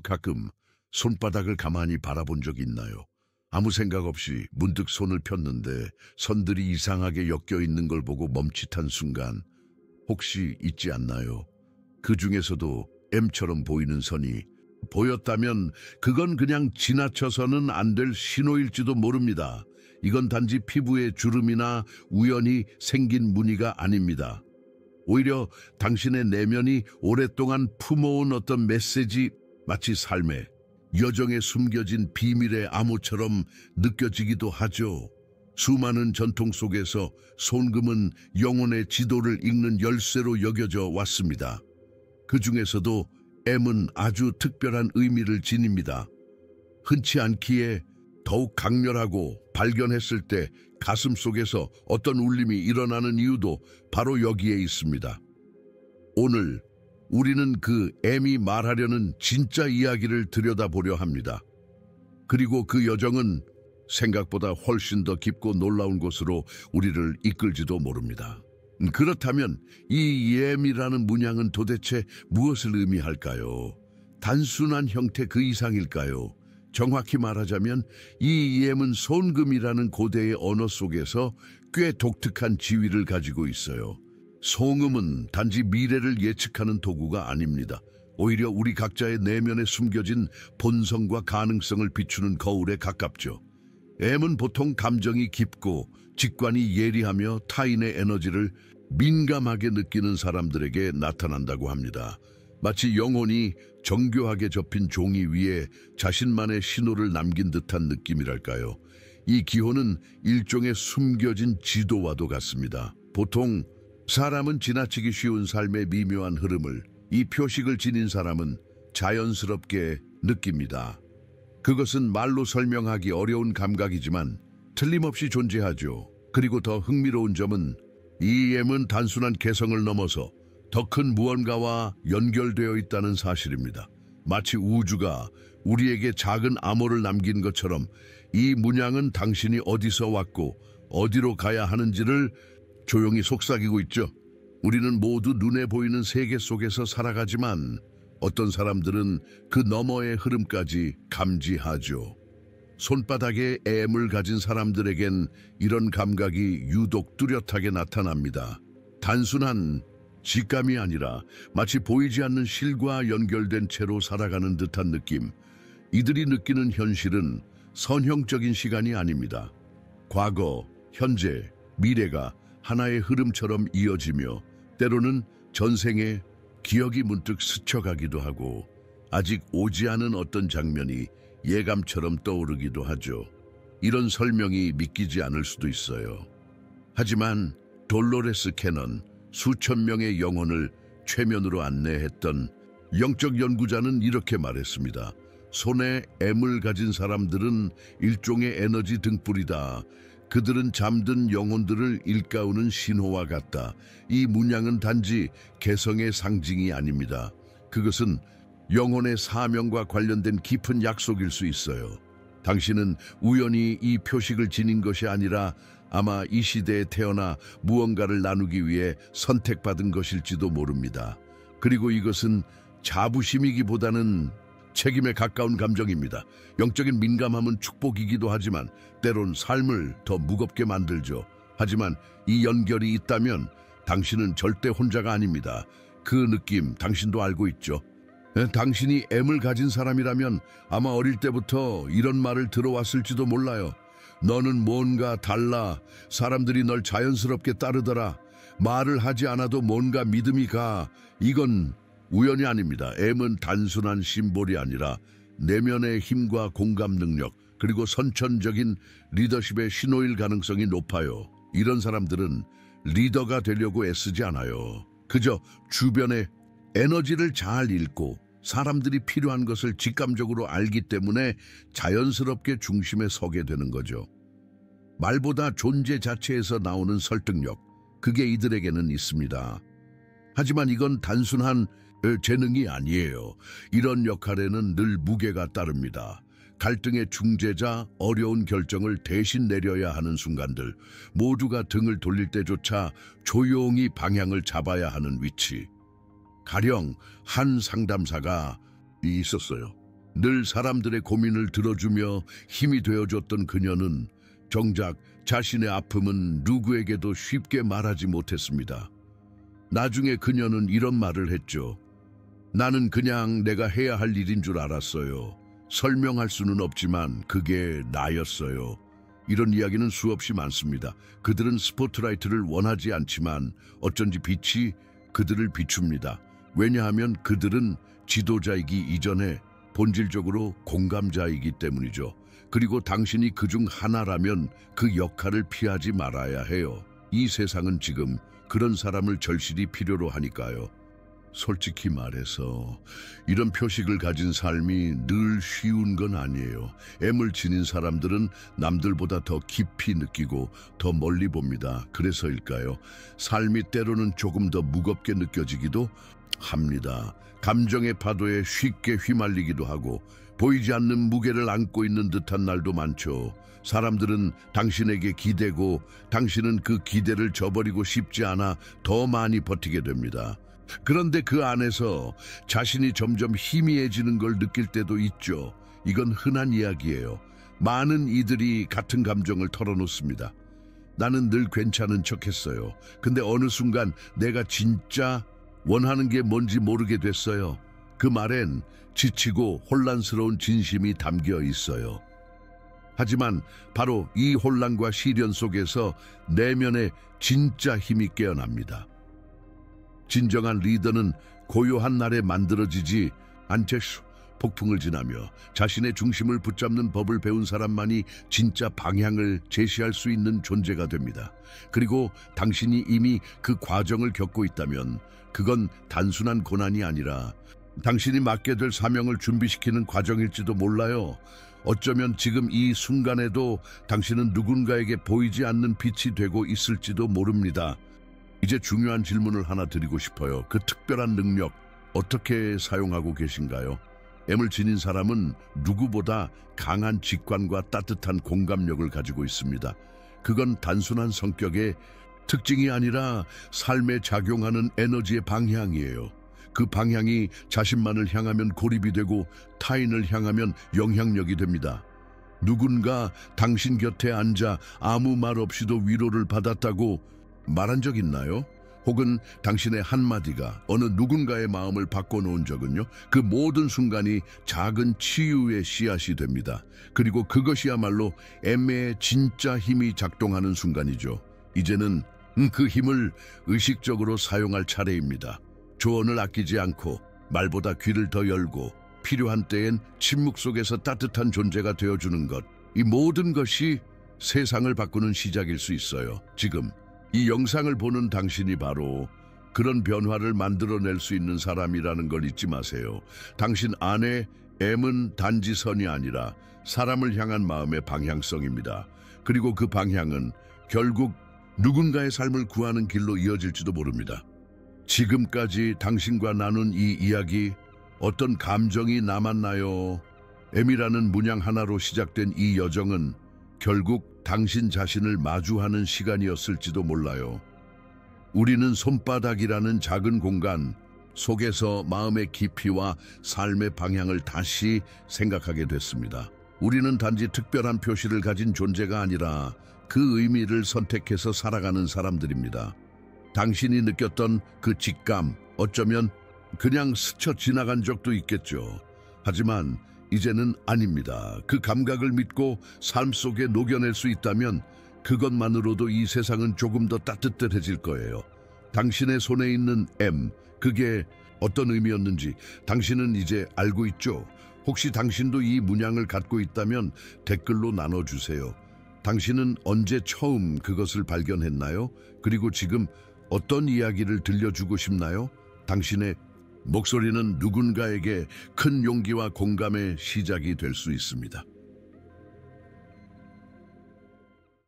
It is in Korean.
가끔 손바닥을 가만히 바라본 적이 있나요? 아무 생각 없이 문득 손을 폈는데 선들이 이상하게 엮여 있는 걸 보고 멈칫한 순간 혹시 있지 않나요? 그 중에서도 M처럼 보이는 선이 보였다면 그건 그냥 지나쳐서는 안 될 신호일지도 모릅니다. 이건 단지 피부의 주름이나 우연히 생긴 무늬가 아닙니다. 오히려 당신의 내면이 오랫동안 품어온 어떤 메시지, 마치 삶의 여정에 숨겨진 비밀의 암호처럼 느껴지기도 하죠. 수많은 전통 속에서 손금은 영혼의 지도를 읽는 열쇠로 여겨져 왔습니다. 그 중에서도 M은 아주 특별한 의미를 지닙니다. 흔치 않기에 더욱 강렬하고 발견했을 때 가슴 속에서 어떤 울림이 일어나는 이유도 바로 여기에 있습니다. 오늘 우리는 그 M이 말하려는 진짜 이야기를 들여다보려 합니다. 그리고 그 여정은 생각보다 훨씬 더 깊고 놀라운 곳으로 우리를 이끌지도 모릅니다. 그렇다면 이 M이라는 문양은 도대체 무엇을 의미할까요? 단순한 형태 그 이상일까요? 정확히 말하자면 이 M은 손금이라는 고대의 언어 속에서 꽤 독특한 지위를 가지고 있어요. 송음은 단지 미래를 예측하는 도구가 아닙니다. 오히려 우리 각자의 내면에 숨겨진 본성과 가능성을 비추는 거울에 가깝죠. M은 보통 감정이 깊고 직관이 예리하며 타인의 에너지를 민감하게 느끼는 사람들에게 나타난다고 합니다. 마치 영혼이 정교하게 접힌 종이 위에 자신만의 신호를 남긴 듯한 느낌이랄까요. 이 기호는 일종의 숨겨진 지도와도 같습니다. 보통 사람은 지나치기 쉬운 삶의 미묘한 흐름을 이 표식을 지닌 사람은 자연스럽게 느낍니다. 그것은 말로 설명하기 어려운 감각이지만 틀림없이 존재하죠. 그리고 더 흥미로운 점은 이 M은 단순한 개성을 넘어서 더 큰 무언가와 연결되어 있다는 사실입니다. 마치 우주가 우리에게 작은 암호를 남긴 것처럼 이 문양은 당신이 어디서 왔고 어디로 가야 하는지를 조용히 속삭이고 있죠. 우리는 모두 눈에 보이는 세계 속에서 살아가지만 어떤 사람들은 그 너머의 흐름까지 감지하죠. 손바닥에 M을 가진 사람들에겐 이런 감각이 유독 뚜렷하게 나타납니다. 단순한 직감이 아니라 마치 보이지 않는 실과 연결된 채로 살아가는 듯한 느낌. 이들이 느끼는 현실은 선형적인 시간이 아닙니다. 과거, 현재, 미래가 하나의 흐름처럼 이어지며 때로는 전생의 기억이 문득 스쳐가기도 하고 아직 오지 않은 어떤 장면이 예감처럼 떠오르기도 하죠. 이런 설명이 믿기지 않을 수도 있어요. 하지만 돌로레스 캐넌, 수천 명의 영혼을 최면으로 안내했던 영적 연구자는 이렇게 말했습니다. 손에 M을 가진 사람들은 일종의 에너지 등불이다. 그들은 잠든 영혼들을 일깨우는 신호와 같다. 이 문양은 단지 개성의 상징이 아닙니다. 그것은 영혼의 사명과 관련된 깊은 약속일 수 있어요. 당신은 우연히 이 표식을 지닌 것이 아니라 아마 이 시대에 태어나 무언가를 나누기 위해 선택받은 것일지도 모릅니다. 그리고 이것은 자부심이기보다는 책임에 가까운 감정입니다. 영적인 민감함은 축복이기도 하지만 때론 삶을 더 무겁게 만들죠. 하지만 이 연결이 있다면 당신은 절대 혼자가 아닙니다. 그 느낌 당신도 알고 있죠. 당신이 M을 가진 사람이라면 아마 어릴 때부터 이런 말을 들어왔을지도 몰라요. 너는 뭔가 달라. 사람들이 널 자연스럽게 따르더라. 말을 하지 않아도 뭔가 믿음이 가. 이건 우연이 아닙니다. M은 단순한 심볼이 아니라 내면의 힘과 공감 능력, 그리고 선천적인 리더십의 신호일 가능성이 높아요. 이런 사람들은 리더가 되려고 애쓰지 않아요. 그저 주변의 에너지를 잘 읽고 사람들이 필요한 것을 직감적으로 알기 때문에 자연스럽게 중심에 서게 되는 거죠. 말보다 존재 자체에서 나오는 설득력, 그게 이들에게는 있습니다. 하지만 이건 단순한 재능이 아니에요. 이런 역할에는 늘 무게가 따릅니다. 갈등의 중재자, 어려운 결정을 대신 내려야 하는 순간들, 모두가 등을 돌릴 때조차 조용히 방향을 잡아야 하는 위치. 가령 한 상담사가 있었어요. 늘 사람들의 고민을 들어주며 힘이 되어줬던 그녀는 정작 자신의 아픔은 누구에게도 쉽게 말하지 못했습니다. 나중에 그녀는 이런 말을 했죠. 나는 그냥 내가 해야 할 일인 줄 알았어요. 설명할 수는 없지만 그게 나였어요. 이런 이야기는 수없이 많습니다. 그들은 스포트라이트를 원하지 않지만 어쩐지 빛이 그들을 비춥니다. 왜냐하면 그들은 지도자이기 이전에 본질적으로 공감자이기 때문이죠. 그리고 당신이 그중 하나라면 그 역할을 피하지 말아야 해요. 이 세상은 지금 그런 사람을 절실히 필요로 하니까요. 솔직히 말해서 이런 표식을 가진 삶이 늘 쉬운 건 아니에요. M을 지닌 사람들은 남들보다 더 깊이 느끼고 더 멀리 봅니다. 그래서일까요? 삶이 때로는 조금 더 무겁게 느껴지기도 합니다. 감정의 파도에 쉽게 휘말리기도 하고 보이지 않는 무게를 안고 있는 듯한 날도 많죠. 사람들은 당신에게 기대고 당신은 그 기대를 저버리고 싶지 않아 더 많이 버티게 됩니다. 그런데 그 안에서 자신이 점점 희미해지는 걸 느낄 때도 있죠. 이건 흔한 이야기예요. 많은 이들이 같은 감정을 털어놓습니다. 나는 늘 괜찮은 척했어요. 근데 어느 순간 내가 진짜 원하는 게 뭔지 모르게 됐어요. 그 말엔 지치고 혼란스러운 진심이 담겨 있어요. 하지만 바로 이 혼란과 시련 속에서 내면의 진짜 힘이 깨어납니다. 진정한 리더는 고요한 날에 만들어지지 않죠. 폭풍을 지나며 자신의 중심을 붙잡는 법을 배운 사람만이 진짜 방향을 제시할 수 있는 존재가 됩니다. 그리고 당신이 이미 그 과정을 겪고 있다면 그건 단순한 고난이 아니라 당신이 맡게 될 사명을 준비시키는 과정일지도 몰라요. 어쩌면 지금 이 순간에도 당신은 누군가에게 보이지 않는 빛이 되고 있을지도 모릅니다. 이제 중요한 질문을 하나 드리고 싶어요. 그 특별한 능력 어떻게 사용하고 계신가요? M을 지닌 사람은 누구보다 강한 직관과 따뜻한 공감력을 가지고 있습니다. 그건 단순한 성격의 특징이 아니라 삶에 작용하는 에너지의 방향이에요. 그 방향이 자신만을 향하면 고립이 되고 타인을 향하면 영향력이 됩니다. 누군가 당신 곁에 앉아 아무 말 없이도 위로를 받았다고 말한 적 있나요? 혹은 당신의 한마디가 어느 누군가의 마음을 바꿔놓은 적은요? 그 모든 순간이 작은 치유의 씨앗이 됩니다. 그리고 그것이야말로 M의 진짜 힘이 작동하는 순간이죠. 이제는 그 힘을 의식적으로 사용할 차례입니다. 조언을 아끼지 않고 말보다 귀를 더 열고 필요한 때엔 침묵 속에서 따뜻한 존재가 되어주는 것. 이 모든 것이 세상을 바꾸는 시작일 수 있어요. 지금 이 영상을 보는 당신이 바로 그런 변화를 만들어낼 수 있는 사람이라는 걸 잊지 마세요. 당신 안에 M은 단지 선이 아니라 사람을 향한 마음의 방향성입니다. 그리고 그 방향은 결국 누군가의 삶을 구하는 길로 이어질지도 모릅니다. 지금까지 당신과 나눈 이 이야기 어떤 감정이 남았나요? M이라는 문양 하나로 시작된 이 여정은 결국 당신 자신을 마주하는 시간이었을지도 몰라요. 우리는 손바닥이라는 작은 공간 속에서 마음의 깊이와 삶의 방향을 다시 생각하게 됐습니다. 우리는 단지 특별한 표시를 가진 존재가 아니라 그 의미를 선택해서 살아가는 사람들입니다. 당신이 느꼈던 그 직감, 어쩌면 그냥 스쳐 지나간 적도 있겠죠. 하지만 이제는 아닙니다. 그 감각을 믿고 삶 속에 녹여낼 수 있다면 그것만으로도 이 세상은 조금 더 따뜻해질 거예요. 당신의 손에 있는 M, 그게 어떤 의미였는지 당신은 이제 알고 있죠? 혹시 당신도 이 문양을 갖고 있다면 댓글로 나눠주세요. 당신은 언제 처음 그것을 발견했나요? 그리고 지금 어떤 이야기를 들려주고 싶나요? 당신의 목소리는 누군가에게 큰 용기와 공감의 시작이 될 수 있습니다.